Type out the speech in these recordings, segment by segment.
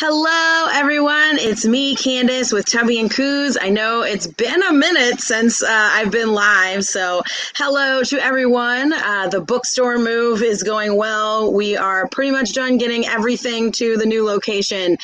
Hello, everyone. It's me, Candace, with Tubby and Coos. I know it's been a minute since I've been live, so hello to everyone. The bookstore move is going well. We are pretty much done getting everything to the new location.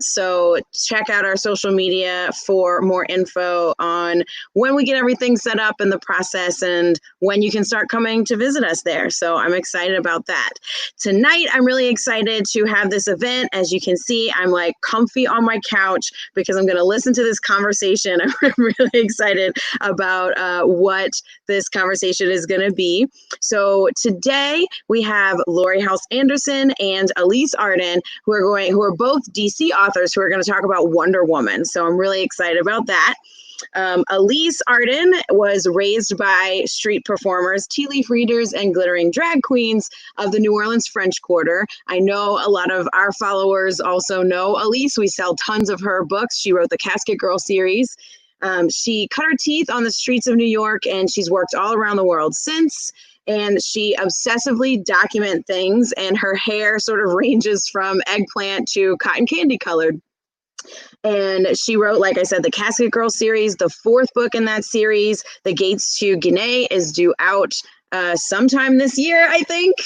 So check out our social media for more info on when we get everything set up in the process and when you can start coming to visit us there. So I'm excited about that. Tonight, I'm really excited to have this event. As you can see, I'm like comfy on my couch because I'm going to listen to this conversation. I'm really excited about what this conversation is going to be. So today we have Laurie Halse Anderson and Alys Arden, who are both DC authors who are going to talk about Wonder Woman. So I'm really excited about that. Alys Arden was raised by street performers, tea leaf readers, and glittering drag queens of the New Orleans French Quarter. I know a lot of our followers also know Alys. We sell tons of her books. She wrote the Casket Girl series. She cut her teeth on the streets of New York, and she's worked all around the world since. And she obsessively documents things, and her hair sort of ranges from eggplant to cotton candy colored. And she wrote, like I said, the Casket Girl series. The fourth book in that series, The Gates to Guinea, is due out sometime this year, I think,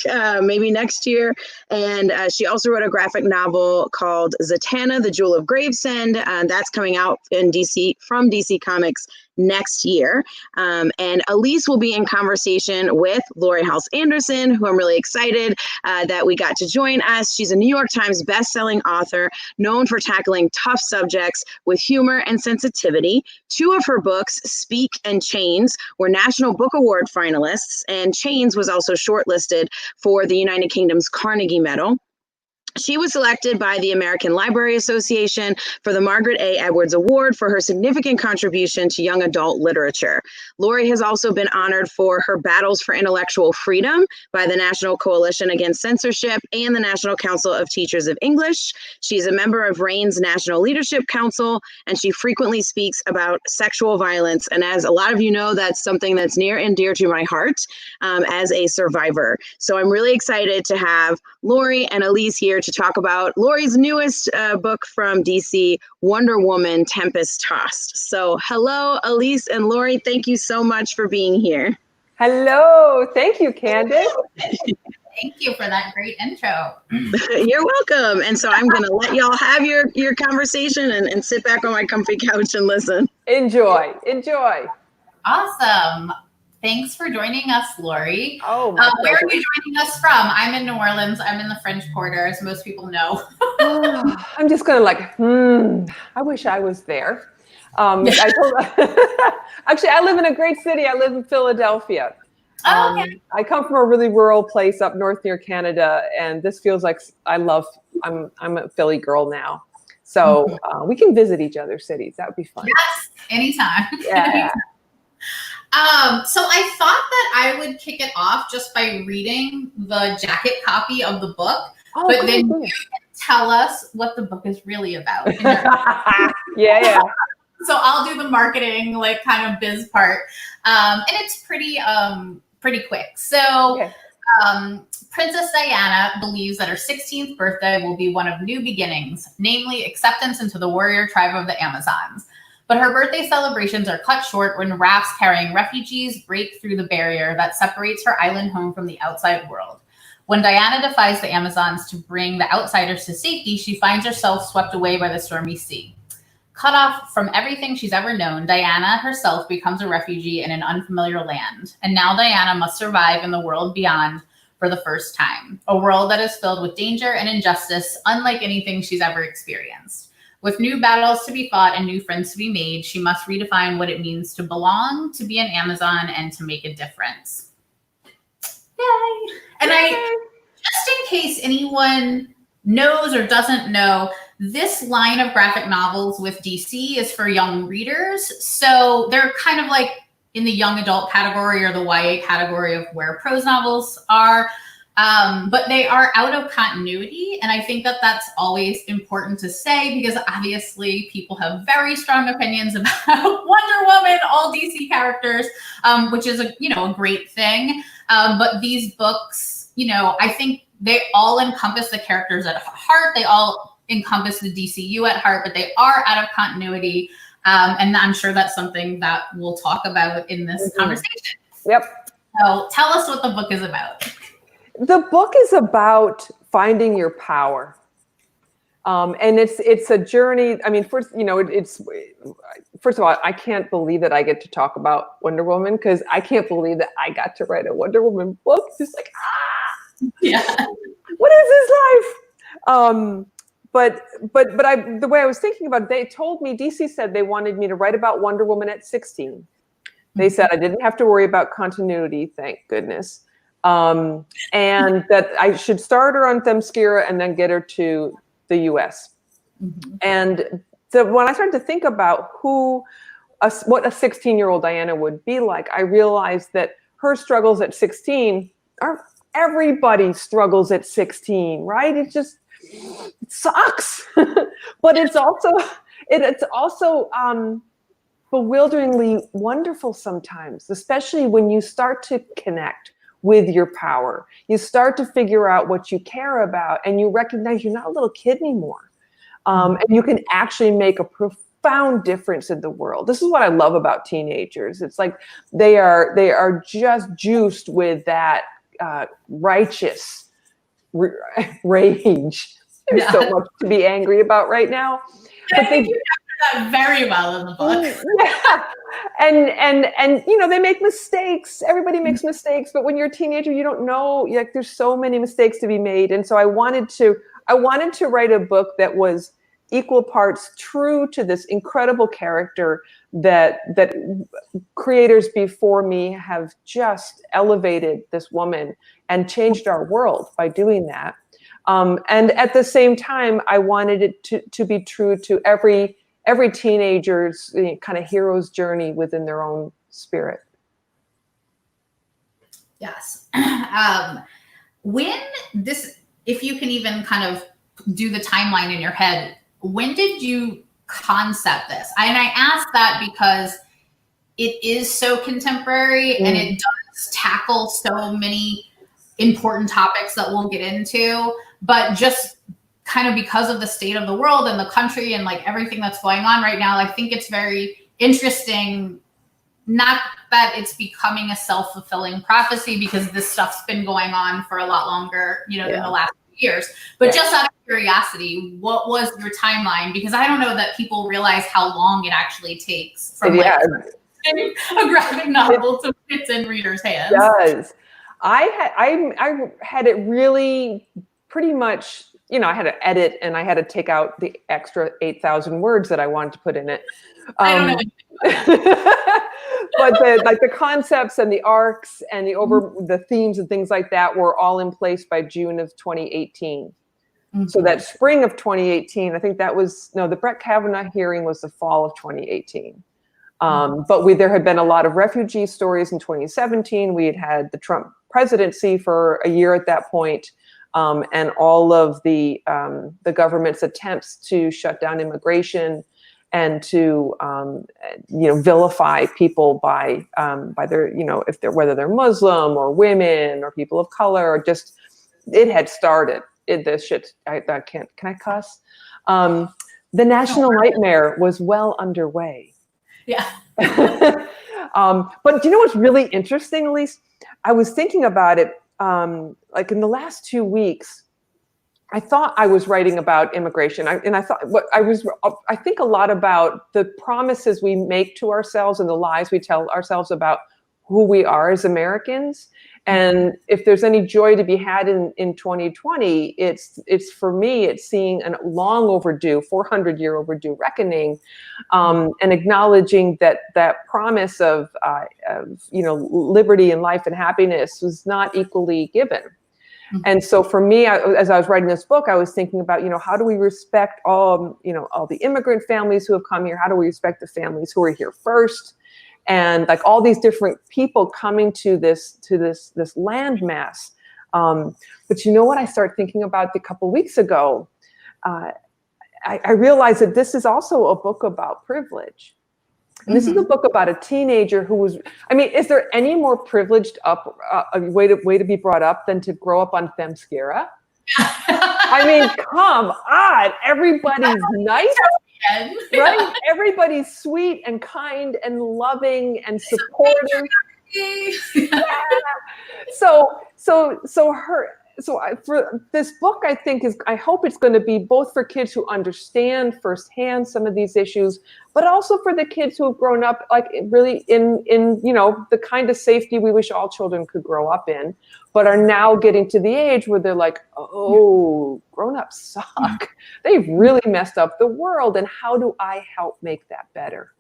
maybe next year. And she also wrote a graphic novel called Zatanna, the Jewel of Gravesend. That's coming out in DC from DC Comics next year. And Alys will be in conversation with Laurie Halse Anderson, who I'm really excited that we got to join us. She's a New York Times bestselling author known for tackling tough subjects with humor and sensitivity. Two of her books, Speak and Chains, were National Book Award finalists, and Chains was also shortlisted for the United Kingdom's Carnegie Medal. She was selected by the American Library Association for the Margaret A. Edwards Award for her significant contribution to young adult literature. Laurie has also been honored for her battles for intellectual freedom by the National Coalition Against Censorship and the National Council of Teachers of English. She's a member of RAIN's National Leadership Council, and she frequently speaks about sexual violence. And as a lot of you know, that's something that's near and dear to my heart as a survivor. So I'm really excited to have Laurie and Alys here to talk about Laurie's newest book from DC, Wonder Woman, Tempest Tossed. So hello, Alys and Laurie. Thank you so much for being here. Hello. Thank you, Candace. Thank you for that great intro. You're welcome. And so I'm going to let y'all have your conversation and sit back on my comfy couch and listen. Enjoy. Awesome. Thanks for joining us, Laurie. Oh, where are you joining us from? I'm in New Orleans. I'm in the French Quarter, as most people know. I'm just going to I wish I was there. Actually, I live in a great city. I live in Philadelphia. Okay. I come from a really rural place up north near Canada, and this feels like I'm a Philly girl now. So we can visit each other's cities. That would be fun. Yes, anytime. Yeah. So I thought that I would kick it off just by reading the jacket copy of the book, but then you can tell us what the book is really about. Yeah. So I'll do the marketing, like kind of biz part, and it's pretty quick. So Princess Diana believes that her 16th birthday will be one of new beginnings, namely acceptance into the warrior tribe of the Amazons. But her birthday celebrations are cut short when rafts carrying refugees break through the barrier that separates her island home from the outside world. When Diana defies the Amazons to bring the outsiders to safety, she finds herself swept away by the stormy sea. Cut off from everything she's ever known, Diana herself becomes a refugee in an unfamiliar land. And now Diana must survive in the world beyond for the first time, a world that is filled with danger and injustice, unlike anything she's ever experienced. With new battles to be fought and new friends to be made, she must redefine what it means to belong, to be an Amazon, and to make a difference. Yay! And just in case anyone knows or doesn't know, this line of graphic novels with DC is for young readers. So they're kind of like in the young adult category or the YA category of where prose novels are. But they are out of continuity. And I think that that's always important to say because obviously people have very strong opinions about Wonder Woman, all DC characters, which is a great thing. But these books, I think they all encompass the characters at heart. They all encompass the DCU at heart, but they are out of continuity. And I'm sure that's something that we'll talk about in this conversation. Yep. So tell us what the book is about. The book is about finding your power. And it's a journey. I mean, first of all, I can't believe that I get to talk about Wonder Woman, because I can't believe that I got to write a Wonder Woman book. Just like, Yeah. What is this life? But the way I was thinking about it, they told me, DC said they wanted me to write about Wonder Woman at 16. They said I didn't have to worry about continuity, thank goodness. And that I should start her on Themyscira and then get her to the US. And so when I started to think about what a 16-year-old Diana would be like, I realized that her struggles at 16 are everybody struggles at 16, right? It sucks. But it's also bewilderingly wonderful sometimes, especially when you start to connect with your power. You start to figure out what you care about, and you recognize you're not a little kid anymore. And you can actually make a profound difference in the world. This is what I love about teenagers. It's like they are just juiced with that righteous rage. There's so much to be angry about right now. But they do that very well in the book. Yeah. And they make mistakes. Everybody makes mistakes, but when you're a teenager, you don't know. Like, there's so many mistakes to be made. And so I wanted to write a book that was equal parts true to this incredible character that creators before me have just elevated this woman and changed our world by doing that. And at the same time, I wanted it to be true to every teenager's kind of hero's journey within their own spirit. Yes. If you can even kind of do the timeline in your head, when did you concept this? And I ask that because it is so contemporary and it does tackle so many important topics that we'll get into, but just kind of because of the state of the world and the country and like everything that's going on right now, I think it's very interesting. Not that it's becoming a self-fulfilling prophecy, because this stuff's been going on for a lot longer, than the last few years. But just out of curiosity, what was your timeline? Because I don't know that people realize how long it actually takes from a graphic novel to it's in readers' hands. It does. I had it really pretty much. I had to edit and I had to take out the extra 8,000 words that I wanted to put in it. I don't know. But the concepts and the arcs and the themes and things like that were all in place by June of 2018. So that spring of 2018, I think the Brett Kavanaugh hearing was the fall of 2018. But there had been a lot of refugee stories in 2017. We had the Trump presidency for a year at that point. And all of the government's attempts to shut down immigration and to vilify people by their whether they're Muslim or women or people of color, or just it had started. Can I cuss? The national nightmare was well underway. Yeah. But do you know what's really interesting, Alys? I was thinking about it. Like in the last 2 weeks, I thought I was writing about immigration. I think a lot about the promises we make to ourselves and the lies we tell ourselves about who we are as Americans. And if there's any joy to be had in 2020, it's for me, it's seeing a long overdue, 400-year overdue reckoning, and acknowledging that promise of liberty and life and happiness was not equally given. And so for me, as I was writing this book, I was thinking about, how do we respect all the immigrant families who have come here? How do we respect the families who are here first? And like all these different people coming to this landmass. But you know what I started thinking about a couple weeks ago? I realized that this is also a book about privilege. And this is a book about a teenager who was, is there any more privileged way to be brought up than to grow up on Themyscira? I mean, come on, everybody's nice, right? Everybody's sweet and kind and loving and supportive. Yeah. For this book, I think I hope it's going to be both for kids who understand firsthand some of these issues, but also for the kids who have grown up like really in the kind of safety we wish all children could grow up in, but are now getting to the age where they're like, oh, grown-ups suck. They've really messed up the world, and how do I help make that better?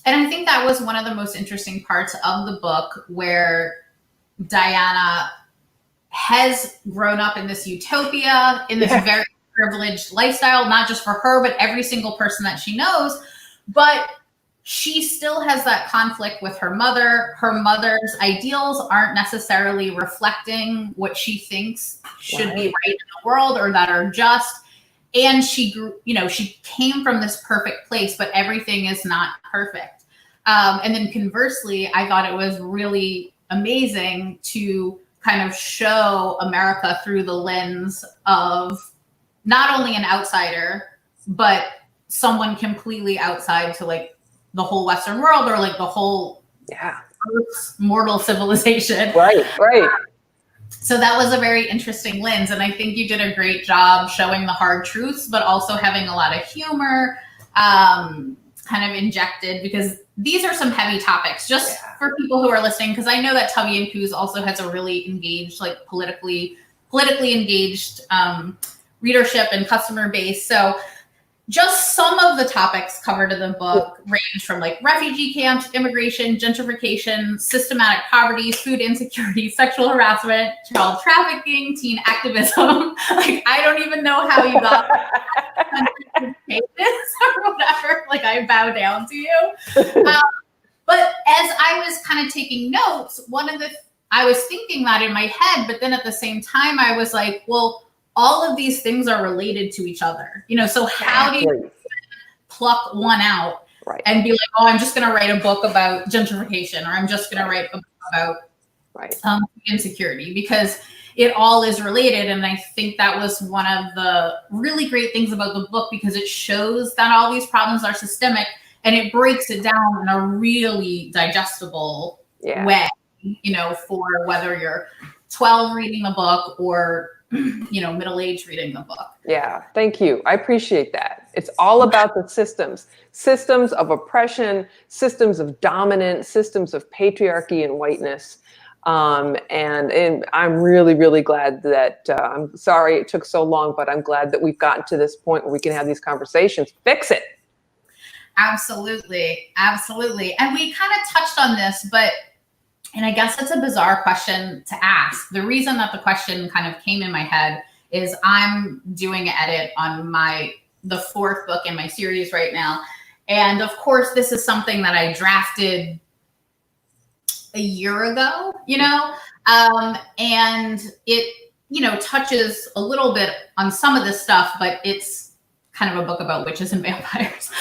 And I think that was one of the most interesting parts of the book, where Diana has grown up in this utopia, in this very privileged lifestyle, not just for her, but every single person that she knows. But she still has that conflict with her mother. Her mother's ideals aren't necessarily reflecting what she thinks should be right in the world or that are just. And she grew, she came from this perfect place, but everything is not perfect. And then conversely, I thought it was really amazing to kind of show America through the lens of not only an outsider, but someone completely outside to like the whole Western world or like the whole Earth's mortal civilization. Right. So that was a very interesting lens. And I think you did a great job showing the hard truths, but also having a lot of humor kind of injected, because these are some heavy topics just for people who are listening. Because I know that Tubby and Coos also has a really engaged, like politically engaged readership and customer base. So just some of the topics covered in the book range from like refugee camps, immigration, gentrification, systematic poverty, food insecurity, sexual harassment, child trafficking, teen activism. Like, I don't even know how you got pages or whatever. Like, I bow down to you. But as I was kind of taking notes, I was thinking that in my head, but then at the same time, I was like, well, all of these things are related to each other, so how do you pluck one out and be like, oh, I'm just going to write a book about gentrification, or I'm just going to write a book about insecurity, because it all is related. And I think that was one of the really great things about the book, because it shows that all these problems are systemic, and it breaks it down in a really digestible way, for whether you're 12 reading the book or middle-aged reading the book. Yeah, thank you. I appreciate that. It's all about the systems of oppression, systems of dominance, systems of patriarchy and whiteness. And I'm really, really glad that, I'm sorry it took so long, but I'm glad that we've gotten to this point where we can have these conversations. Fix it. Absolutely. And we kind of touched on this, and I guess it's a bizarre question to ask. The reason that the question kind of came in my head is I'm doing an edit on the fourth book in my series right now. And of course, this is something that I drafted a year ago, and it, touches a little bit on some of this stuff, but it's kind of a book about witches and vampires.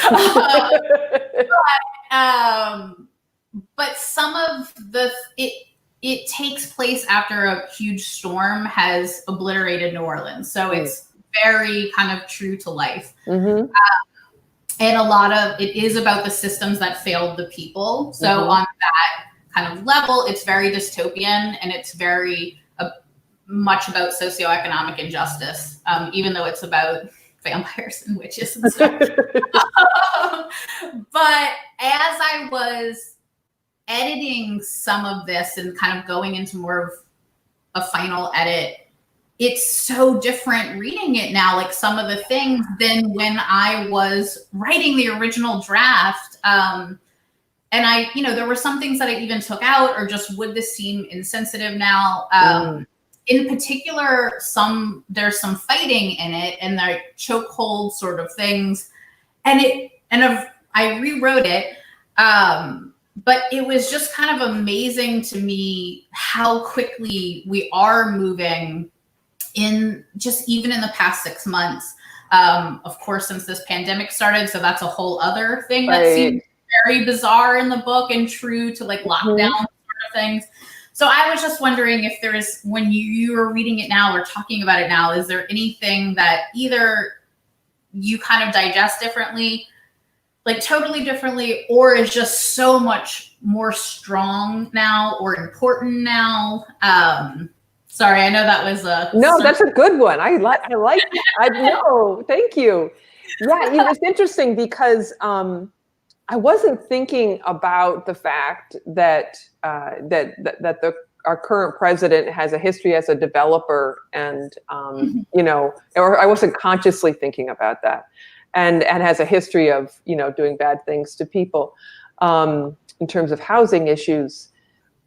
But some of it takes place after a huge storm has obliterated New Orleans. So it's very kind of true to life. Mm-hmm. And a lot of it is about the systems that failed the people. So on that kind of level, it's very dystopian, and it's very much about socioeconomic injustice, even though it's about vampires and witches and stuff. But as I was editing some of this and kind of going into more of a final edit, it's so different reading it now, like some of the things, than when I was writing the original draft. And I, there were some things that I even took out, or just would this seem insensitive now? In particular, there's some fighting in it, and the chokehold sort of things. I rewrote it. But it was just kind of amazing to me how quickly we are moving even in the past 6 months. Of course, since this pandemic started, so that's a whole other thing that seems very bizarre in the book and true to like lockdown sort of things. So I was just wondering if there's, when you are reading it now or talking about it now, is there anything that either you kind of digest differently, like totally differently, or is just so much more strong now or important now? Sorry, I know that was a no, that's a good one. I know. Thank you. Yeah, it's interesting because I wasn't thinking about the fact that our current president has a history as a developer, and or I wasn't consciously thinking about that, and has a history of doing bad things to people in terms of housing issues.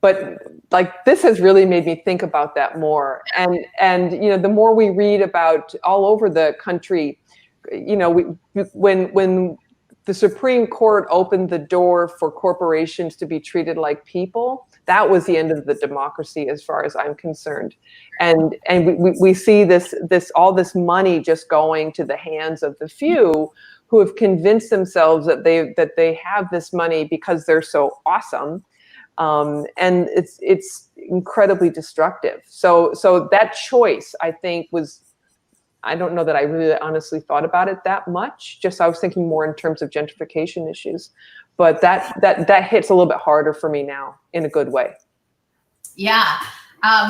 But like, this has really made me think about that more. And the more we read about all over the country, when the Supreme Court opened the door for corporations to be treated like people, that was the end of the democracy, as far as I'm concerned. And we see all this money just going to the hands of the few who have convinced themselves that they have this money because they're so awesome. And it's incredibly destructive. So that choice, I think, I don't know that I really honestly thought about it that much. Just I was thinking more in terms of gentrification issues, but that hits a little bit harder for me now in a good way. Yeah,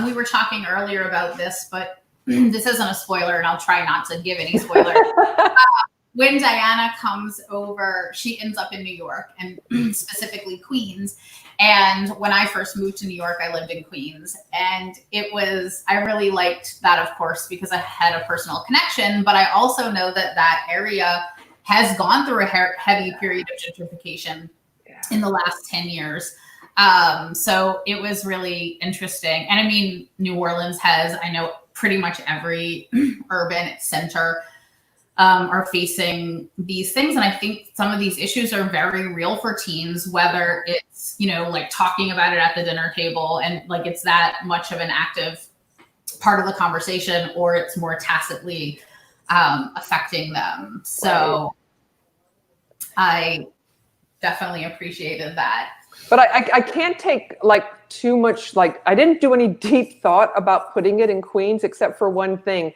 we were talking earlier about this, but this isn't a spoiler, and I'll try not to give any spoilers. When Diana comes over, she ends up in New York, and specifically Queens. And when I first moved to New York, I lived in Queens. And I really liked that, of course, because I had a personal connection. But I also know that area has gone through a heavy period of gentrification in the last 10 years. So it was really interesting. And I mean, New Orleans has, I know, pretty much every urban center are facing these things. And I think some of these issues are very real for teens, whether it's, like talking about it at the dinner table and like it's that much of an active part of the conversation, or it's more tacitly affecting them. So I definitely appreciated that. But I can't take like too much, like I didn't do any deep thought about putting it in Queens, except for one thing.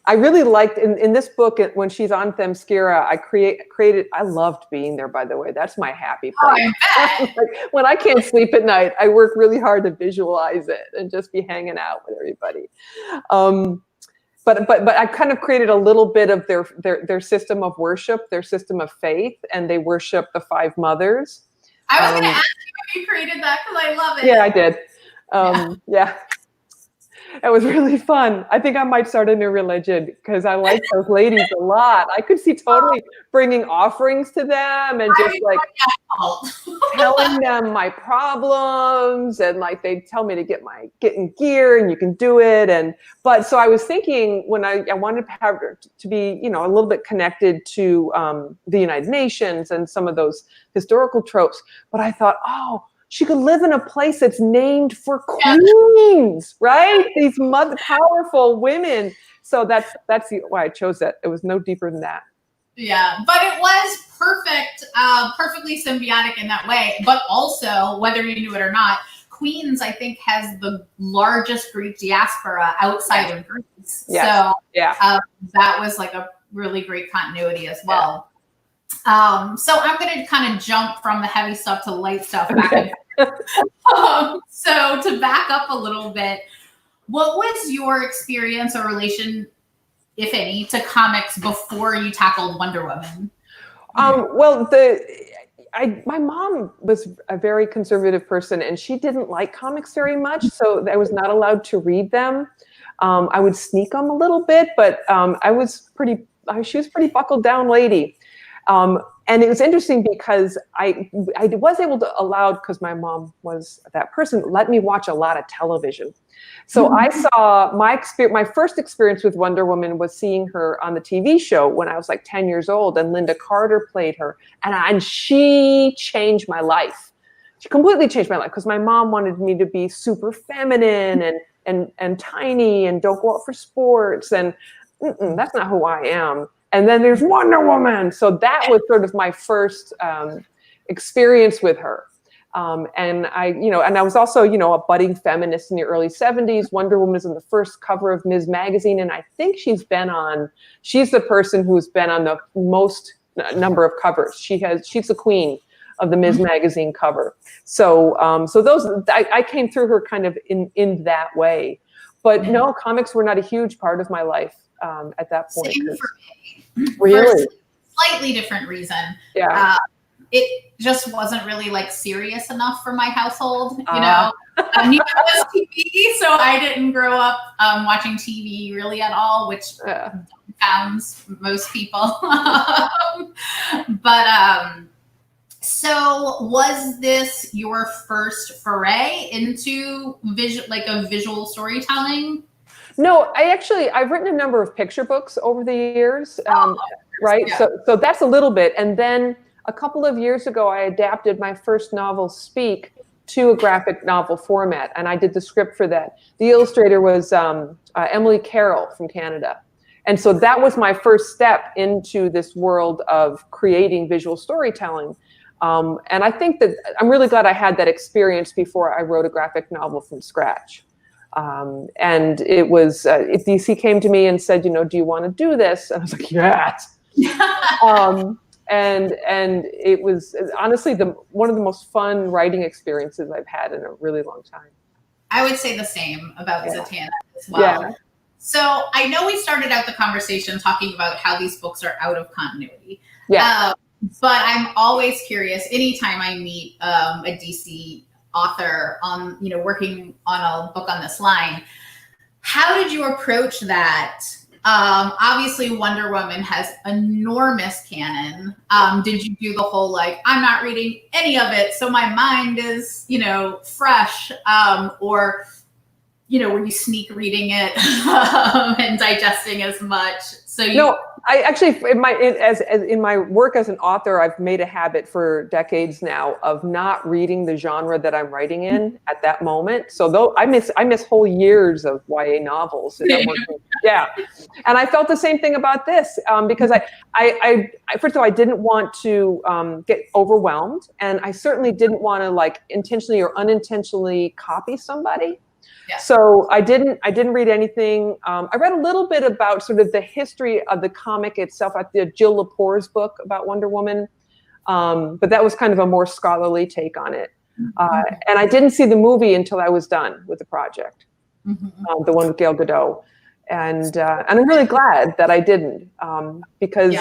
I really liked in this book, when she's on Themyscira, I loved being there, by the way. That's my happy place. Like, when I can't sleep at night, I work really hard to visualize it and just be hanging out with everybody. But I kind of created a little bit of their system of worship, their system of faith, and they worship the five mothers. I was going to ask you if you created that, because I love it. Yeah, I did. Yeah. It was really fun. I think I might start a new religion because I like those ladies a lot. I could see totally bringing offerings to them and just like telling them my problems, and like they tell me to get in gear and you can do it. But so I was thinking, when I wanted to have her to be, a little bit connected to the United Nations and some of those historical tropes, but I thought, she could live in a place that's named for queens, right? These powerful women. So that's why I chose that. It was no deeper than that. Yeah, but it was perfectly symbiotic in that way. But also, whether you knew it or not, Queens, I think, has the largest Greek diaspora outside of Greece. Yes. So that was like a really great continuity as well. So I'm going to kind of jump from the heavy stuff to the light stuff back and forth. So to back up a little bit, what was your experience or relation, if any, to comics before you tackled Wonder Woman? Well, my mom was a very conservative person, and she didn't like comics very much, so I was not allowed to read them. I would sneak them a little bit, but she was a pretty buckled down lady. And it was interesting because I was able to allow, because my mom was that person, let me watch a lot of television. So I saw my first experience with Wonder Woman was seeing her on the TV show when I was like 10 years old, and Linda Carter played her, and she changed my life. She completely changed my life, because my mom wanted me to be super feminine and tiny and don't go out for sports, and that's not who I am. And then there's Wonder Woman. So that was sort of my first experience with her. And I was also, a budding feminist in the early 70s. Wonder Woman is on the first cover of Ms. Magazine. And I think she's the person who's been on the most number of covers. She's the queen of the Ms. Magazine cover. So I came through her kind of in that way. But no, comics were not a huge part of my life at that point. Same for me. Really? For a slightly different reason. Yeah. It just wasn't really like serious enough for my household, neither was TV. So I didn't grow up watching TV really at all, which confounds most people. So was this your first foray into visual storytelling? No, I've written a number of picture books over the years, right? Yeah. So that's a little bit. And then a couple of years ago, I adapted my first novel, Speak, to a graphic novel format, and I did the script for that. The illustrator was Emily Carroll from Canada. And so that was my first step into this world of creating visual storytelling. And I think that I'm really glad I had that experience before I wrote a graphic novel from scratch. And it was, DC came to me and said, do you want to do this? And I was like, yes. And it was honestly one of the most fun writing experiences I've had in a really long time. I would say the same about Zatanna as well. Yeah. So I know we started out the conversation talking about how these books are out of continuity. Yeah. But I'm always curious, anytime I meet a DC author on, working on a book on this line, how did you approach that? Obviously Wonder Woman has enormous canon. Did you do the whole, I'm not reading any of it, so my mind is, fresh, or, were you sneak reading it and digesting as much? No, I actually, in my work as an author, I've made a habit for decades now of not reading the genre that I'm writing in at that moment. So though I miss whole years of YA novels. Yeah, and I felt the same thing about this because I first of all, I didn't want to get overwhelmed, and I certainly didn't want to intentionally or unintentionally copy somebody. Yeah. So I didn't read anything. I read a little bit about sort of the history of the comic itself. I did Jill Lepore's book about Wonder Woman, but that was kind of a more scholarly take on it. And I didn't see the movie until I was done with the project, the one with Gal Gadot. And I'm really glad that I didn't, because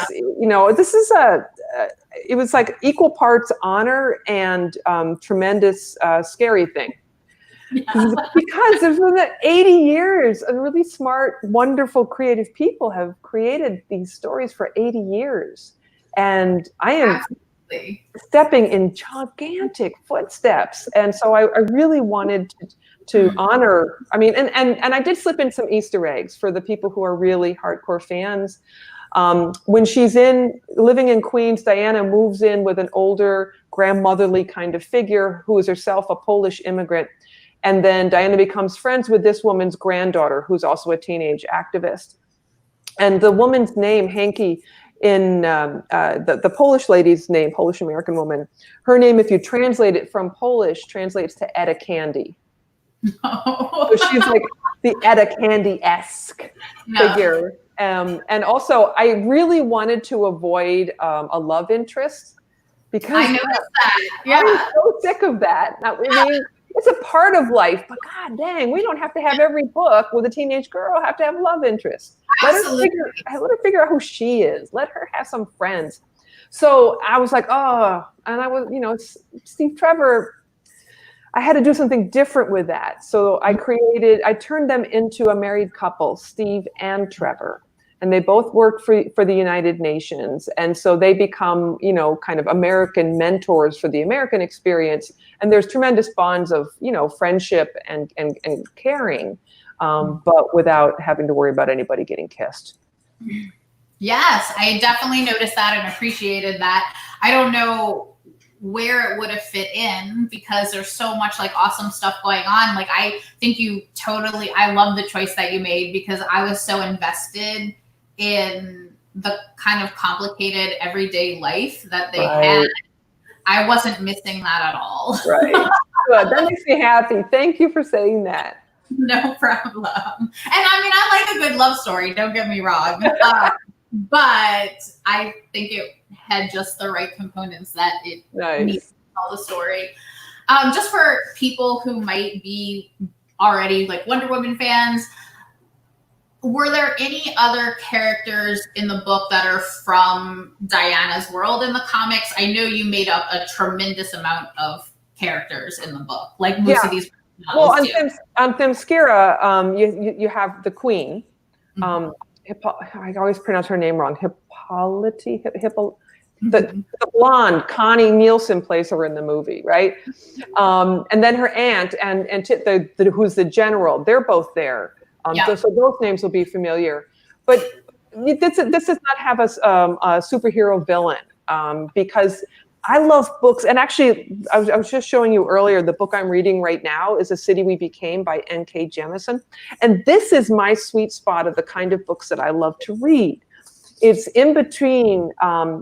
this is it was like equal parts honor and tremendous scary thing. Yeah. Because there's been 80 years of really smart, wonderful, creative people have created these stories for 80 years. And I am stepping in gigantic footsteps. And so I really wanted to honor, and I did slip in some Easter eggs for the people who are really hardcore fans. When she's living in Queens, Diana moves in with an older grandmotherly kind of figure who is herself a Polish immigrant. And then Diana becomes friends with this woman's granddaughter, who's also a teenage activist. And the woman's name, Hanky, in the Polish lady's name, Polish American woman, her name, if you translate it from Polish, translates to Etta Candy. So she's like the Etta Candy-esque figure. And also, I really wanted to avoid a love interest because I noticed that. Yeah. I'm so sick of that. It's a part of life, but god dang, we don't have to have every book with a teenage girl have to have a love interest. Absolutely. Let her figure out who she is. Let her have some friends. So I was like, and I was, Steve Trevor, I had to do something different with that. So I turned them into a married couple, Steve and Trevor. And they both work for the United Nations. And so they become, kind of American mentors for the American experience. And there's tremendous bonds of, friendship and caring, but without having to worry about anybody getting kissed. Yes, I definitely noticed that and appreciated that. I don't know where it would have fit in because there's so much awesome stuff going on. I think I love the choice that you made because I was so invested in the kind of complicated everyday life that they had. I wasn't missing that at all. Right. Good. That makes me happy. Thank you for saying that. No problem. And I mean, I like a good love story, don't get me wrong. But I think it had just the right components that it needed to tell the story. Just for people who might be already like Wonder Woman fans, were there any other characters in the book that are from Diana's world in the comics? I know you made up a tremendous amount of characters in the book, like most of these. Well, on Themyscira, you have the queen. I always pronounce her name wrong. The blonde Connie Nielsen plays her in the movie, right? And then her aunt and who's the general. They're both there. So those names will be familiar. But this does not have a superhero villain because I love books. And actually, I was just showing you earlier, the book I'm reading right now is A City We Became by N.K. Jemisin. And this is my sweet spot of the kind of books that I love to read. It's in between,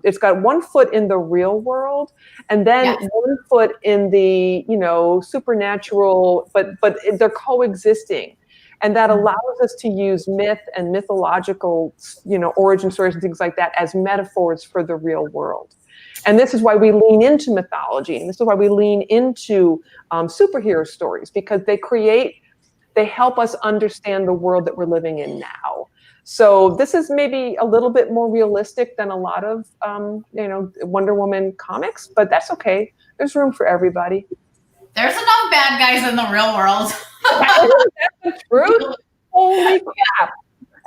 it's got one foot in the real world and then one foot in the, supernatural, but they're coexisting. And that allows us to use myth and mythological, origin stories and things like that as metaphors for the real world. And this is why we lean into mythology. And this is why we lean into superhero stories, because they help us understand the world that we're living in now. So this is maybe a little bit more realistic than a lot of, Wonder Woman comics, but that's okay. There's room for everybody. There's enough bad guys in the real world. That's the truth. Holy crap.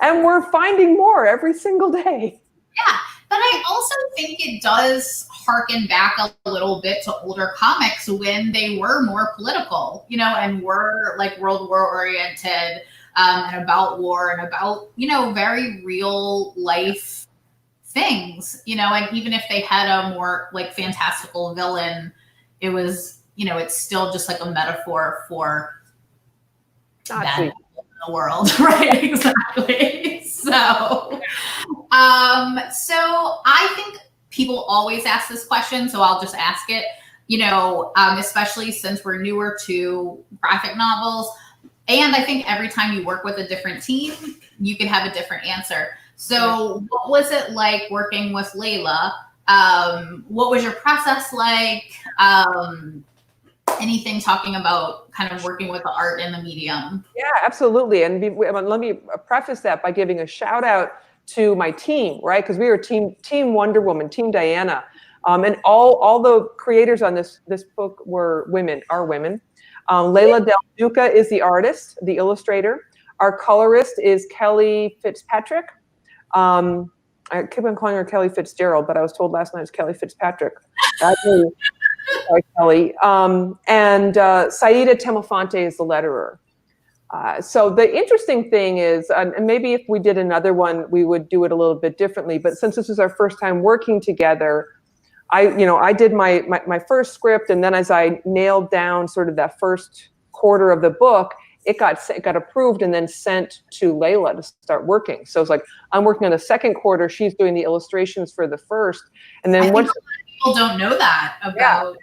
And we're finding more every single day. Yeah, but I also think it does harken back a little bit to older comics when they were more political, and were like World War oriented, and about war and about, very real life things, and even if they had a more like fantastical villain, it was, it's still just like a metaphor for bad people in the world, right? Exactly. So I think people always ask this question, so I'll just ask it, especially since we're newer to graphic novels. And I think every time you work with a different team, you can have a different answer. So what was it like working with Layla? What was your process like? Anything talking about kind of working with the art and the medium? Yeah, absolutely. And let me preface that by giving a shout out to my team, right? Because we were team Wonder Woman, Team Diana. And all the creators on this book are women. Layla Del Duca is the artist, the illustrator. Our colorist is Kelly Fitzpatrick. I keep on calling her Kelly Fitzgerald, but I was told last night it's Kelly Fitzpatrick. Sorry, Kelly. And Saida Temofonte is the letterer. So the interesting thing is, and maybe if we did another one, we would do it a little bit differently. But since this is our first time working together, I did my first script, and then as I nailed down sort of that first quarter of the book, it got approved and then sent to Layla to start working. So it's like, I'm working on the second quarter, she's doing the illustrations for the first, and then once people don't know that about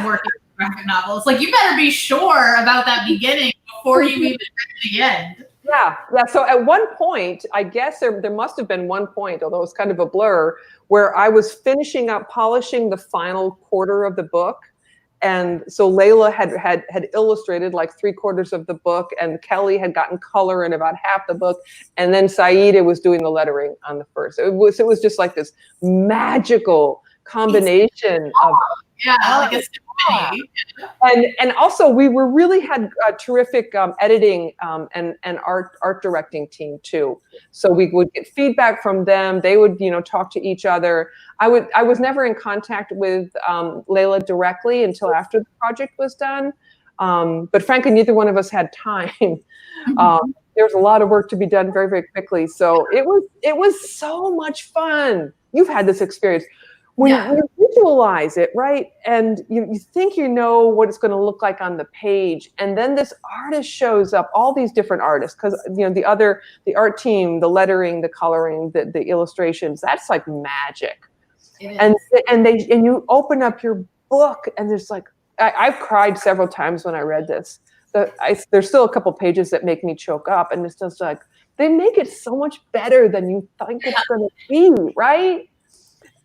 working with graphic novels. Like, you better be sure about that beginning before you even get to the end. Yeah. So at one point, I guess there must have been one point, although it's kind of a blur, where I was finishing up polishing the final quarter of the book. And so Layla had illustrated like 3/4 of the book, and Kelly had gotten color in about half the book, and then Saida was doing the lettering on the first. It was just like this magical combination of like a symphony. And also we really had a terrific editing and art directing team too. So we would get feedback from them. They would talk to each other. I was never in contact with Layla directly until after the project was done. But frankly, neither one of us had time. There was a lot of work to be done very, very quickly. So it was so much fun. You've had this experience. When you visualize it, right, and you think you know what it's going to look like on the page, and then this artist shows up, all these different artists, because the art team, the lettering, the coloring, the illustrations, that's like magic. And you open up your book, and there's like, I've cried several times when I read this. There's still a couple pages that make me choke up, and it's just like, they make it so much better than you think it's going to be, right?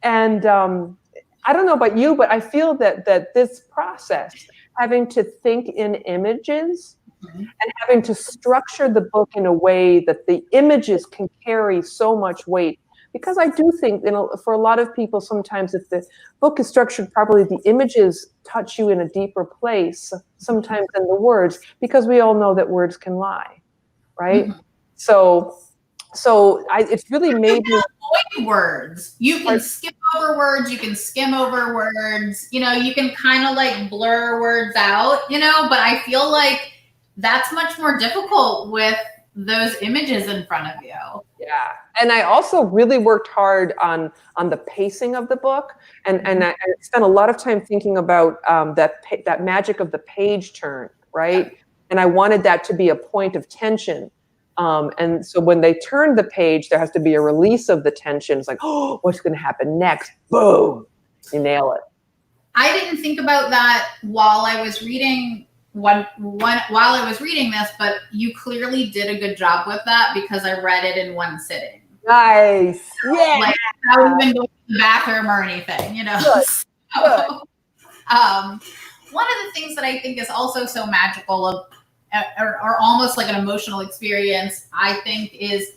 And I don't know about you, but I feel that this process, having to think in images and having to structure the book in a way that the images can carry so much weight. Because I do think, for a lot of people, sometimes if the book is structured properly, the images touch you in a deeper place, sometimes than the words, because we all know that words can lie, right? Mm-hmm. So it's really made me avoid words. You can skip over words. You can skim over words. You know, you can kind of like blur words out. You know, but I feel like that's much more difficult with those images in front of you. Yeah, and I also really worked hard on the pacing of the book, and I spent a lot of time thinking about that magic of the page turn, right? Yeah. And I wanted that to be a point of tension. And so when they turn the page, there has to be a release of the tension. It's like, oh, what's going to happen next? Boom, you nail it. I didn't think about that while I was reading while I was reading this, but you clearly did a good job with that because I read it in one sitting. Nice. Yeah. Like I wouldn't even go to the bathroom or anything, you know. Good. So, one of the things that I think is also so magical or almost like an emotional experience, I think, is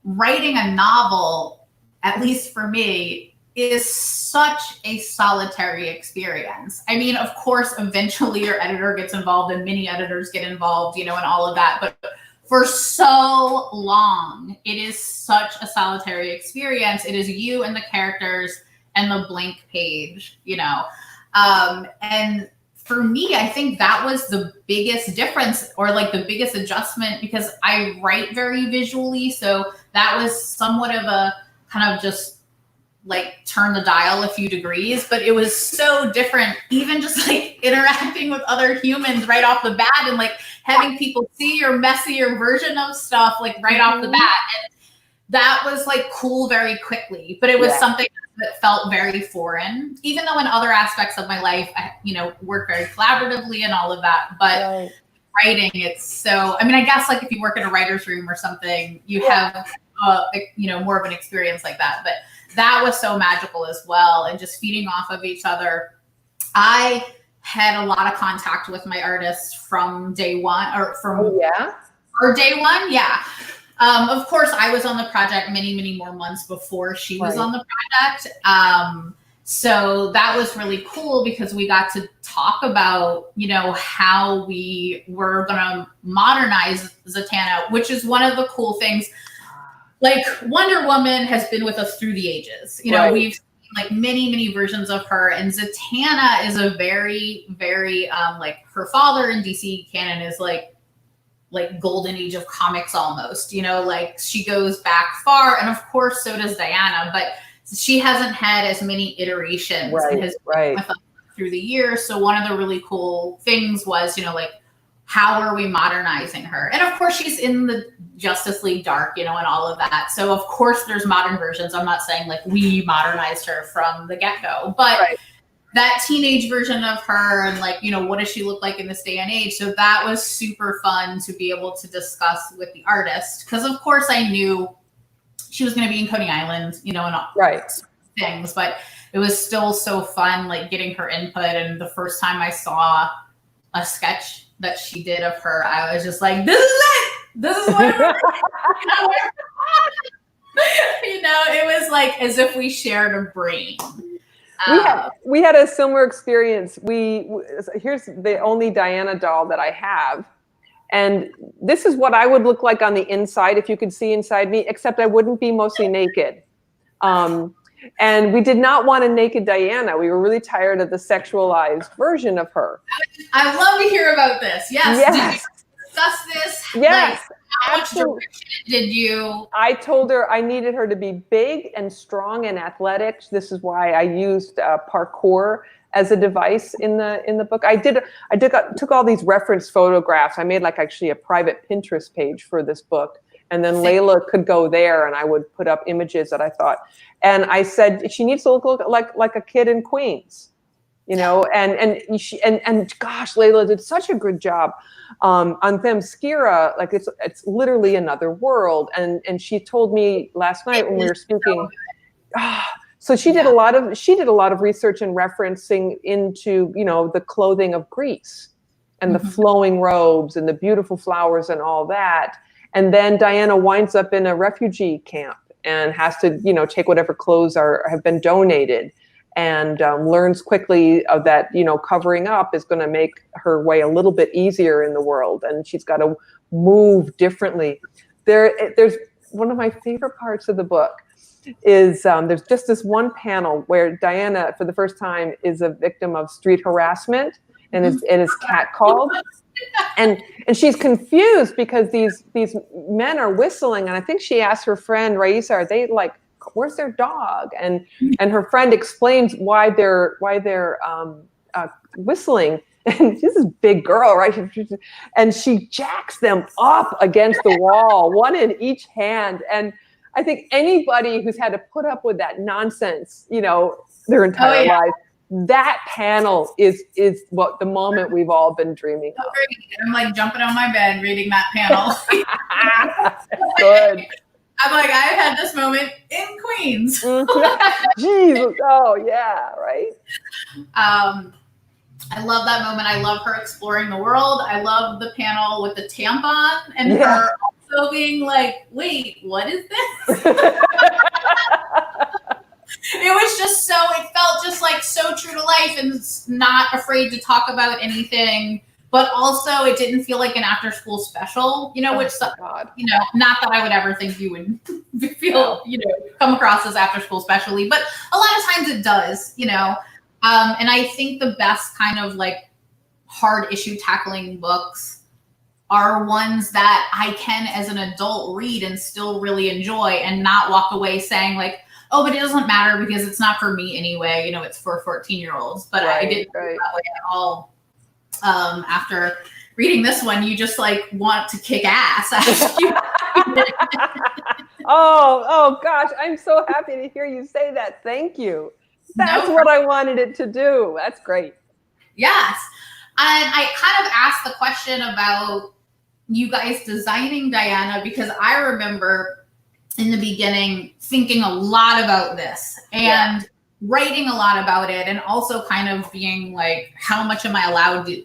writing a novel, at least for me, is such a solitary experience. I mean, of course, eventually your editor gets involved and many editors get involved, you know, and all of that. But for so long, it is such a solitary experience. It is you and the characters and the blank page, you know. And for me, I think that was the biggest difference, or like the biggest adjustment, because I write very visually. So that was somewhat of a kind of just like turn the dial a few degrees, but it was so different, even just like interacting with other humans right off the bat and like having people see your messier version of stuff like right off the bat. And that was like cool very quickly, but it was something that felt very foreign, even though in other aspects of my life, I, you know, work very collaboratively and all of that. But writing, it's so, I mean, I guess like if you work in a writer's room or something, you have, you know, more of an experience like that. But that was so magical as well. And just feeding off of each other. I had a lot of contact with my artists from day one, or from day one. Yeah. Of course, I was on the project many, many more months before she was on the project. So that was really cool because we got to talk about, you know, how we were going to modernize Zatanna, which is one of the cool things. Like Wonder Woman has been with us through the ages. You know, we've seen like many, many versions of her, and Zatanna is a very, very like her father in DC canon is like golden age of comics almost. You know, like she goes back far, and of course so does Diana, but she hasn't had as many iterations and has been with us through the years. So one of the really cool things was, you know, like, how are we modernizing her? And of course, she's in the Justice League Dark, you know, and all of that. So of course, there's modern versions. I'm not saying like we modernized her from the get-go, but that teenage version of her and like, you know, what does she look like in this day and age? So that was super fun to be able to discuss with the artist. Because of course, I knew she was going to be in Coney Island, you know, and all things, but it was still so fun, like getting her input. And the first time I saw a sketch that she did of her, I was just like, this is it. This is what you know, it was like as if we shared a brain. We had a similar experience. Here's the only Diana doll that I have. And this is what I would look like on the inside if you could see inside me, except I wouldn't be mostly naked. And we did not want a naked Diana. We were really tired of the sexualized version of her. I love to hear about this. Yes. Did you discuss this? Yes. Like, how much direction did you? I told her I needed her to be big and strong and athletic. This is why I used parkour as a device in the book. I took all these reference photographs. I made like actually a private Pinterest page for this book. And then Layla could go there and I would put up images that I thought. And I said, she needs to look like a kid in Queens. you know, and gosh, Layla did such a good job on Themyscira. Like it's literally another world. And she told me last night when we were speaking, so she did a lot of research and referencing into, you know, the clothing of Greece and the flowing robes and the beautiful flowers and all that. And then Diana winds up in a refugee camp and has to, you know, take whatever clothes have been donated, and learns quickly that, you know, covering up is going to make her way a little bit easier in the world, and she's got to move differently. There's one of my favorite parts of the book is there's just this one panel where Diana, for the first time, is a victim of street harassment and is catcalled. And she's confused because these men are whistling, and I think she asked her friend Raisa, "Are they like, where's their dog?" And her friend explains why they're whistling. And she's this big girl, right? And she jacks them up against the wall, one in each hand. And I think anybody who's had to put up with that nonsense, you know, their entire life, that panel is what the moment we've all been dreaming of. I'm like jumping on my bed reading that panel. Good. I'm like, I've had this moment in Queens. Jesus. Oh yeah, right. I love that moment. I love her exploring the world. I love the panel with the tampon and her also being like, wait, what is this? It was just so, it felt just like so true to life and not afraid to talk about anything, but also it didn't feel like an after school special, you know, which, you know, not that I would ever think you would feel, you know, come across as after school specially, but a lot of times it does, you know. And I think the best kind of like hard issue tackling books are ones that I can as an adult read and still really enjoy and not walk away saying like, oh, but it doesn't matter because it's not for me anyway. You know, it's for 14-year-olds. But I didn't feel that way at all. After reading this one, you just like want to kick ass. Oh gosh, I'm so happy to hear you say that. Thank you. That's what I wanted it to do. That's great. Yes. And I kind of asked the question about you guys designing Diana because I remember in the beginning thinking a lot about this and writing a lot about it, and also kind of being like, how much am I allowed to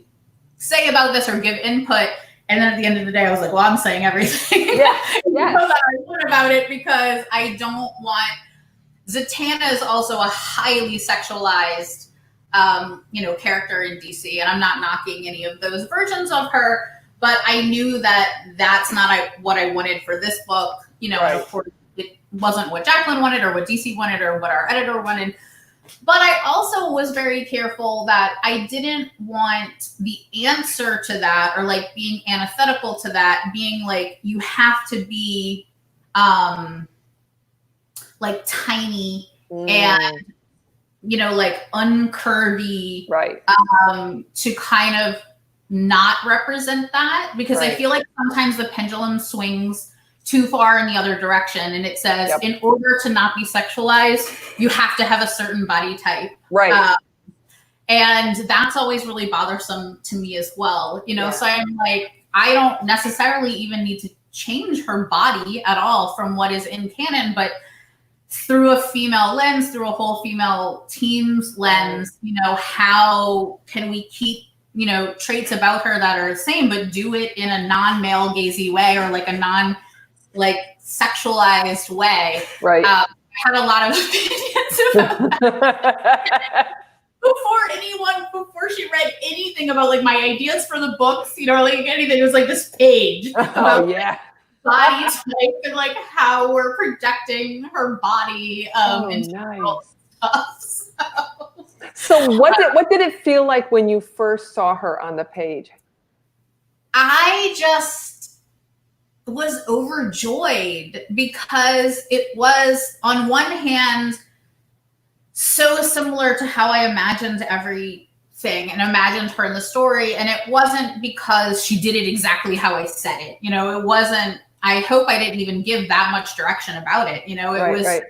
say about this or give input? And then at the end of the day, I was like, well, I'm saying everything that I want about it, because I don't want, Zatanna is also a highly sexualized, you know, character in DC, and I'm not knocking any of those versions of her, but I knew that that's not what I wanted for this book. You know, and of course, it wasn't what Jacqueline wanted or what DC wanted or what our editor wanted. But I also was very careful that I didn't want the answer to that, or like being antithetical to that, being like, you have to be like tiny and, you know, like uncurvy, to kind of not represent that, because I feel like sometimes the pendulum swings too far in the other direction, and it says in order to not be sexualized, you have to have a certain body type, and that's always really bothersome to me as well, you know. So I'm like, I don't necessarily even need to change her body at all from what is in canon, but through a female lens, through a whole female team's lens, you know, how can we keep, you know, traits about her that are the same, but do it in a non-male gazy way, or like a like sexualized way. I had a lot of opinions about that. Before she read anything about like my ideas for the books, you know, like anything, it was like this page about body type and like how we're projecting her body into stuff. So what did it feel like when you first saw her on the page? I just was overjoyed because it was, on one hand, so similar to how I imagined everything and imagined her in the story. And it wasn't because she did it exactly how I said it. You know, it wasn't, I hope I didn't even give that much direction about it. You know, it was,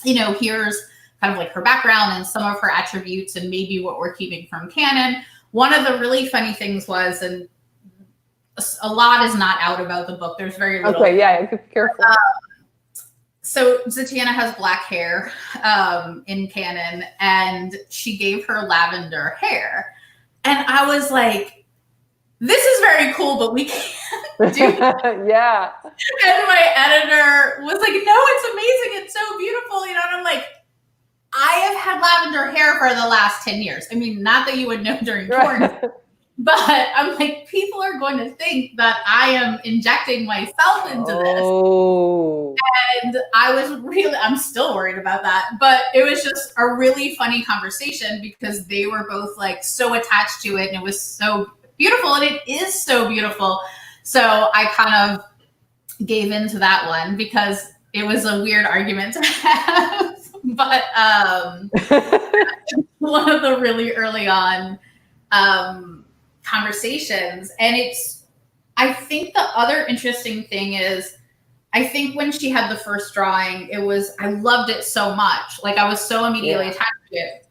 you know, here's kind of like her background and some of her attributes and maybe what we're keeping from canon. One of the really funny things was, and a lot is not out about the book. There's very little. Okay, yeah, be careful. So Zatanna has black hair in canon, and she gave her lavender hair. And I was like, this is very cool, but we can't do that. Yeah. And my editor was like, no, it's amazing. It's so beautiful. You know, and I'm like, I have had lavender hair for the last 10 years. I mean, not that you would know during quarantine, but I'm like, people are going to think that I am injecting myself into this. And I'm still worried about that. But it was just a really funny conversation because they were both like so attached to it and it was so beautiful, and it is so beautiful. So I kind of gave into that one because it was a weird argument to have. But one of the really early on conversations. And I think the other interesting thing is, I think when she had the first drawing, I loved it so much. Like I was so immediately attached to it.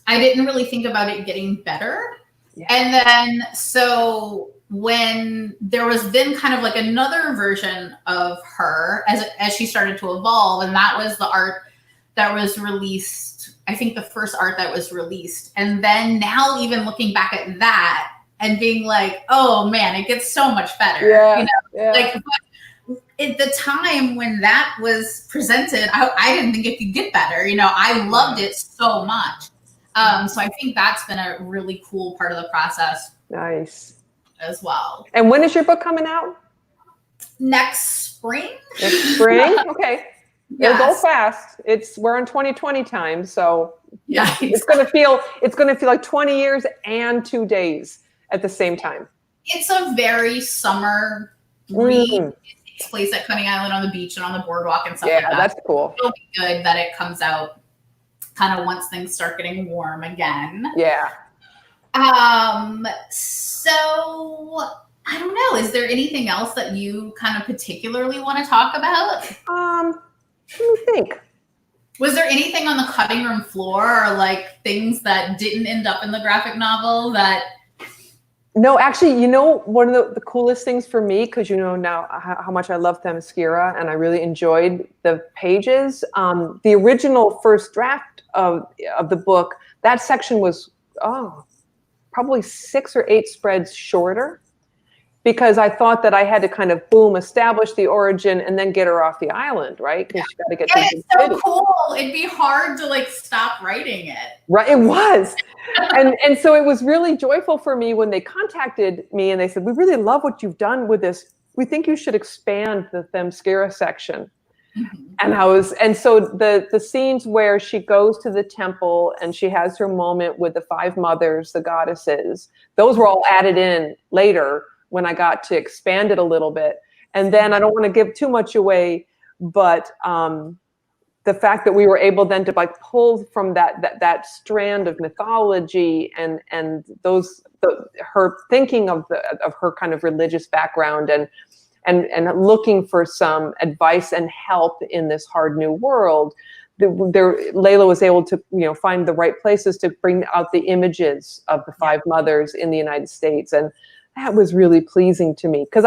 I didn't really think about it getting better. Yeah. And then, so when there was then kind of like another version of her as she started to evolve, and that was the art that was released, I think the first art that was released. And then now even looking back at that and being like, oh man, it gets so much better. Yeah, you know? yeah. Like at the time when that was presented, I didn't think it could get better. You know, I loved it so much. So I think that's been a really cool part of the process. Nice. As well. And when is your book coming out? Next spring. Next spring? Okay. It'll go fast. We're in 2020 time, so yeah, it's gonna feel like 20 years and 2 days at the same time. It's a very summer read. It takes place at Coney Island on the beach and on the boardwalk and stuff like that. Yeah, that's cool. It'll be good that it comes out kind of once things start getting warm again. Yeah. So I don't know. Is there anything else that you kind of particularly want to talk about? Let me think. Was there anything on the cutting room floor or like things that didn't end up in the graphic novel that? No, actually, you know, one of the coolest things for me, because you know now how much I love Themyscira and I really enjoyed the pages. The original first draft of the book, that section was probably 6 or 8 spreads shorter, because I thought that I had to kind of establish the origin and then get her off the island, right? Because you got to get to it's so city. Cool. It'd be hard to like stop writing it. Right, it was. and so it was really joyful for me when they contacted me and they said, we really love what you've done with this. We think you should expand the Themyscira section. Mm-hmm. And so the scenes where she goes to the temple and she has her moment with the 5 mothers, the goddesses, those were all added in later when I got to expand it a little bit. And then I don't want to give too much away, but the fact that we were able then to like pull from that strand of mythology and her thinking of her kind of religious background and looking for some advice and help in this hard new world, Layla was able to find the right places to bring out the images of the 5 mothers in the United States. And that was really pleasing to me, because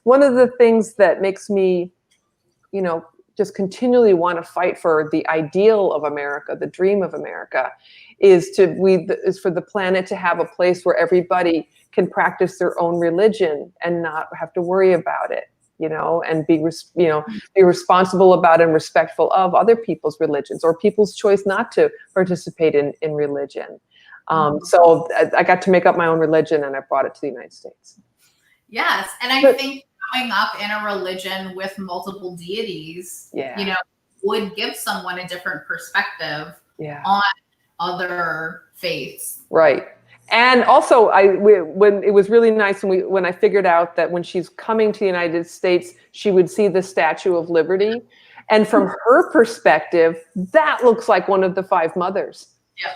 one of the things that makes me, just continually want to fight for the ideal of America, the dream of America, is for the planet to have a place where everybody can practice their own religion and not have to worry about it, and be responsible about and respectful of other people's religions or people's choice not to participate in religion. So I got to make up my own religion and I brought it to the United States. Yes. And I think growing up in a religion with multiple deities, would give someone a different perspective on other faiths. Right. And also when it was really nice when I figured out that when she's coming to the United States, she would see the Statue of Liberty. And from her perspective, that looks like one of the 5 mothers. Yeah.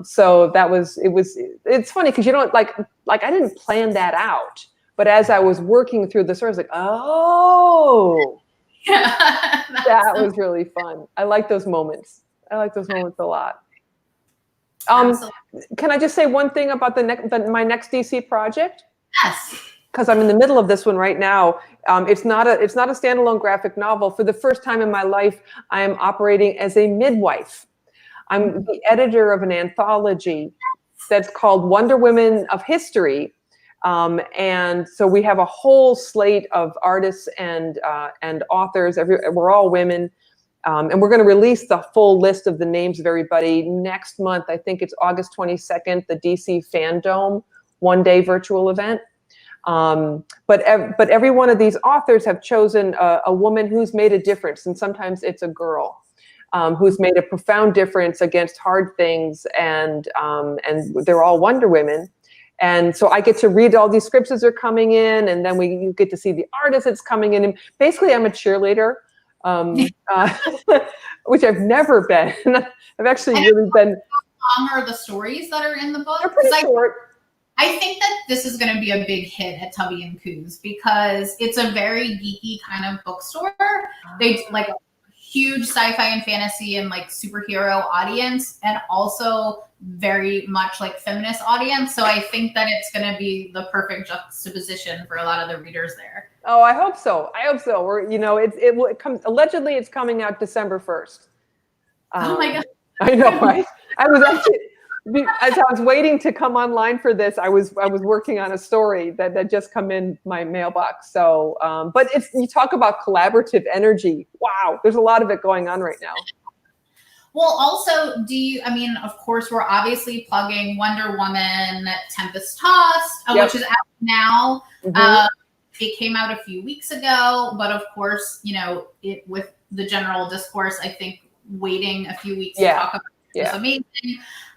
So it's funny because like I didn't plan that out, but as I was working through the story, I was like, oh, that was really fun. I like those moments. I like those moments a lot. Absolutely. Can I just say one thing about my next DC project? Yes. Because I'm in the middle of this one right now. It's not a standalone graphic novel. For the first time in my life, I am operating as a midwife. I'm the editor of an anthology that's called Wonder Women of History. And so we have a whole slate of artists and authors. We're all women. And we're going to release the full list of the names of everybody next month. I think it's August 22nd, the DC Fandom one-day virtual event. But every one of these authors have chosen a woman who's made a difference, and sometimes it's a girl who's made a profound difference against hard things, and they're all Wonder Women. And so I get to read all these scripts as they're coming in, and then you get to see the artist that's coming in. And basically, I'm a cheerleader, which I've never been. I've actually really been. How long are the stories that are in the book? They're pretty short. I think that this is going to be a big hit at Tubby and Coos because it's a very geeky kind of bookstore. They like a huge sci-fi and fantasy and like superhero audience, and also very much like feminist audience. So I think that it's going to be the perfect juxtaposition for a lot of the readers there. Oh, I hope so. We're, it comes allegedly it's coming out December 1st. Oh my God. I know, right? I was actually. As I was waiting to come online for this, I was working on a story that just come in my mailbox. So, but you talk about collaborative energy. Wow, there's a lot of it going on right now. Well, also, of course, we're obviously plugging Wonder Woman, Tempest Tossed, Yep. which is out now. Mm-hmm. It came out a few weeks ago, but of course, with the general discourse, I think waiting a few weeks to talk about it is amazing.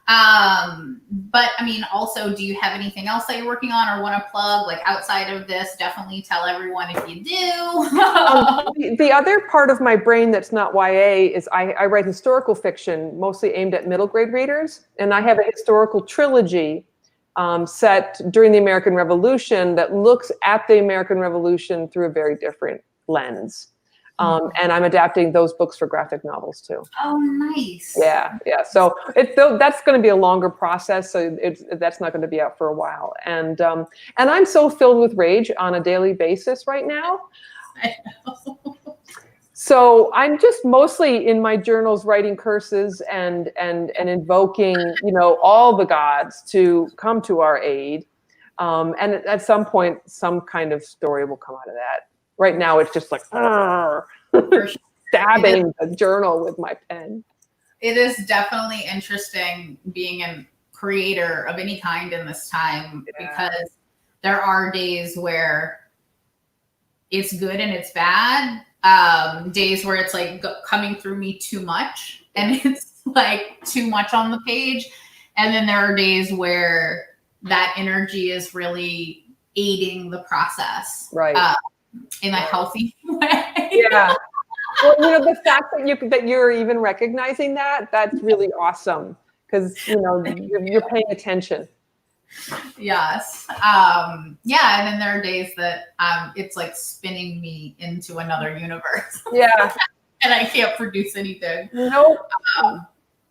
But also, do you have anything else that you're working on or want to plug, like outside of this? Definitely tell everyone if you do. The other part of my brain that's not YA is I write historical fiction, mostly aimed at middle grade readers. And I have a historical trilogy set during the American Revolution that looks at the American Revolution through a very different lens. And I'm adapting those books for graphic novels too. Oh, nice. Yeah. So that's going to be a longer process. So that's not going to be out for a while. And I'm so filled with rage on a daily basis right now. I know. So I'm just mostly in my journals writing curses and invoking, all the gods to come to our aid. And at some point, some kind of story will come out of that. Right now, it's just like stabbing the journal with my pen. It is definitely interesting being a creator of any kind in this time because there are days where it's good and it's bad. Days where it's like coming through me too much and it's like too much on the page. And then there are days where that energy is really aiding the process. Right. In a healthy way. Yeah. Well, the fact that you're even recognizing that's really awesome because you're paying attention. Yes. And then there are days that it's like spinning me into another universe. Yeah. And I can't produce anything. Nope.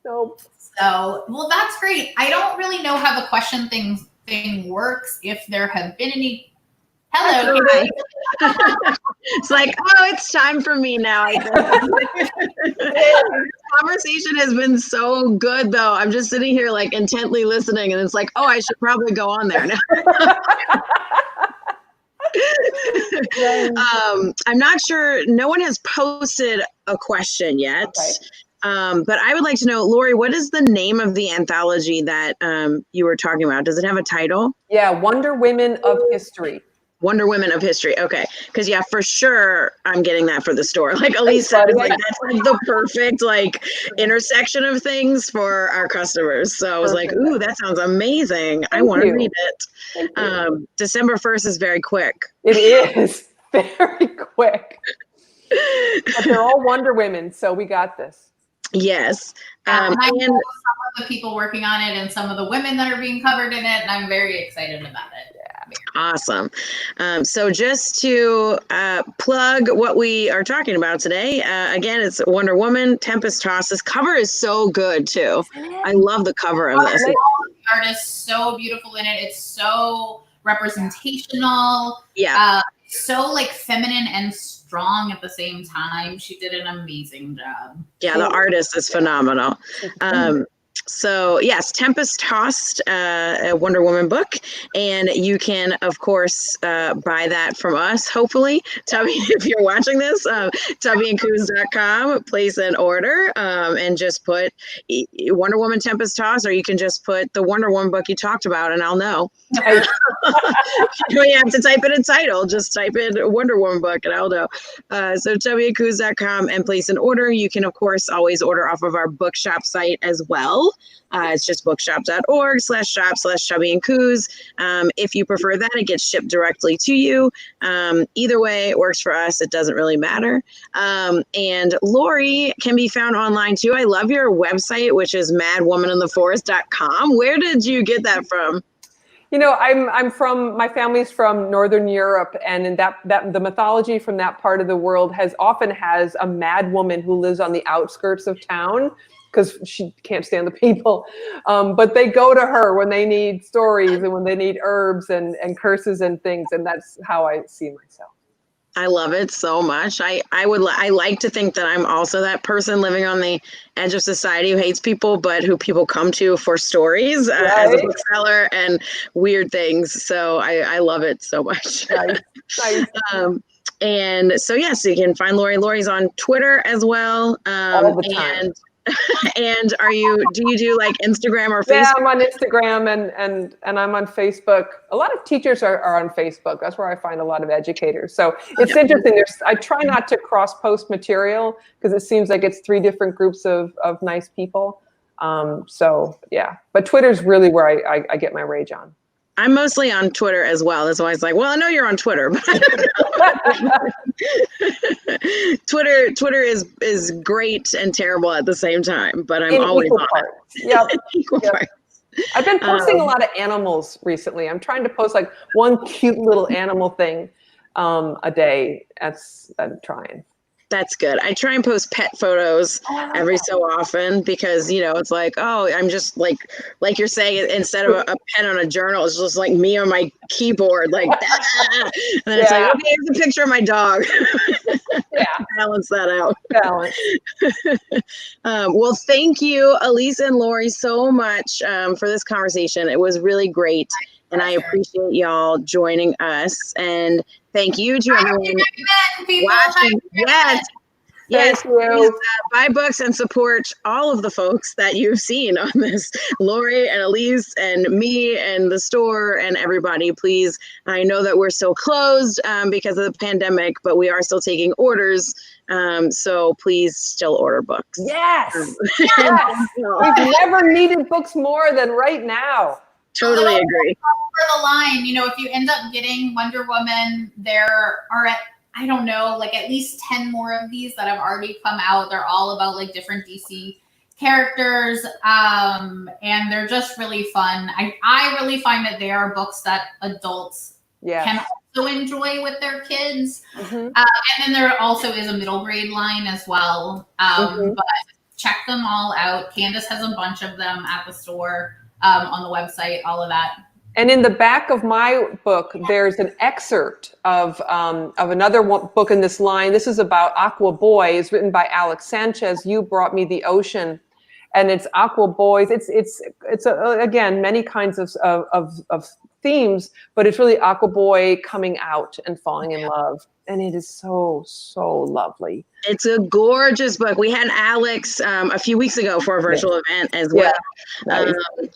Nope. So, well, that's great. I don't really know how the question thing works. If there have been any. Hello. It's like, it's time for me now. This conversation has been so good, though. I'm just sitting here like intently listening, and it's like, I should probably go on there now. I'm not sure. No one has posted a question yet. Okay. But I would like to know, Laurie, what is the name of the anthology that you were talking about? Does it have a title? Yeah, Wonder Women of History. Wonder Women of History. Okay. Because for sure I'm getting that for the store. Like Alys said, that's like the perfect intersection of things for our customers. So I was like, ooh, that sounds amazing. I want to read it. December 1st is very quick. It is very quick. But they're all Wonder Women, so we got this. Yes. I know some of the people working on it and some of the women that are being covered in it, and I'm very excited about it. Yeah. have here. Awesome. So just to plug what we are talking about today, again, it's Wonder Woman, Tempest Tossed. This cover is so good, too. I love the cover of this. The art is so beautiful in it. It's so representational. Yeah. So like feminine and strong at the same time. She did an amazing job. Yeah, the artist is phenomenal. So yes, Tempest Tossed, a Wonder Woman book, and you can of course buy that from us. Hopefully, Tubby, if you're watching this, tubbyandcoos.com, place an order, and just put Wonder Woman Tempest Tossed, or you can just put the Wonder Woman book you talked about, and I'll know. You don't have to type in a title; just type in Wonder Woman book, and I'll know. So tubbyandcoos.com, and place an order. You can of course always order off of our bookshop site as well. It's just bookshop.org/shop/chubbyandcoos. If you prefer that, it gets shipped directly to you. Either way, it works for us. It doesn't really matter. And Laurie can be found online too. I love your website, which is madwomanintheforest.com. Where did you get that from? You know, my family's from Northern Europe, and in that the mythology from that part of the world often has a mad woman who lives on the outskirts of town, because she can't stand the people. But they go to her when they need stories and when they need herbs and curses and things. And that's how I see myself. I love it so much. I like to think that I'm also that person living on the edge of society who hates people, but who people come to for stories as a bookseller and weird things. So I love it so much. Nice. And so, yes, you can find Laurie. Laurie's on Twitter as well. All the time. And do you do like Instagram or Facebook? Yeah, I'm on Instagram and I'm on Facebook. A lot of teachers are on Facebook. That's where I find a lot of educators. So it's interesting. I try not to cross post material because it seems like it's three different groups of nice people. So yeah, but Twitter's really where I get my rage on. I'm mostly on Twitter as well. That's why I was like, well, I know you're on Twitter, but Twitter is great and terrible at the same time, but I'm always on it. Yep. I've been posting a lot of animals recently. I'm trying to post like one cute little animal thing a day. I'm trying. That's good. I try and post pet photos every so often because, it's like, oh, I'm just like you're saying, instead of a pen on a journal, it's just like me on my keyboard, like that. And then it's like, okay, here's a picture of my dog. Balance that out. Well, thank you, Alys and Laurie, so much for this conversation. It was really great. And I appreciate y'all joining us. And thank you to everyone watching. Yes. Please, buy books and support all of the folks that you've seen on this. Laurie and Alys and me and the store and everybody, please. I know that we're still closed because of the pandemic, but we are still taking orders. So please still order books. Yes. We've never needed books more than right now. Totally agree. For the line, if you end up getting Wonder Woman, there are I don't know, like at least 10 more of these that have already come out. They're all about like different DC characters, and they're just really fun. I really find that they are books that adults can also enjoy with their kids. And then there also is a middle grade line as well. But check them all out. Candace has a bunch of them at the store. On the website, all of that. And in the back of my book, there's an excerpt of another book in this line. This is about Aqua Boy. It's written by Alex Sanchez. You Brought Me the Ocean, and it's Aqua Boys. It's again many kinds of themes, but it's really Aqua Boy coming out and falling in love, and it is so lovely. It's a gorgeous book. We had Alex a few weeks ago for a virtual event as well.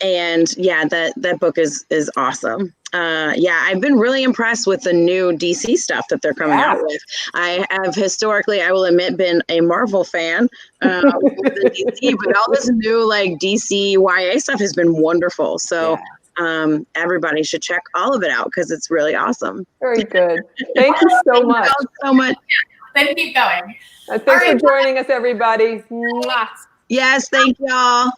And that book is awesome. I've been really impressed with the new DC stuff that they're coming out with. I have historically, I will admit, been a Marvel fan with the DC, but all this new like DC YA stuff has been wonderful. So everybody should check all of it out because it's really awesome. Very good. Thank you so much. So much. Then keep going. Thanks for joining us, everybody. Mwah. Yes, thank y'all.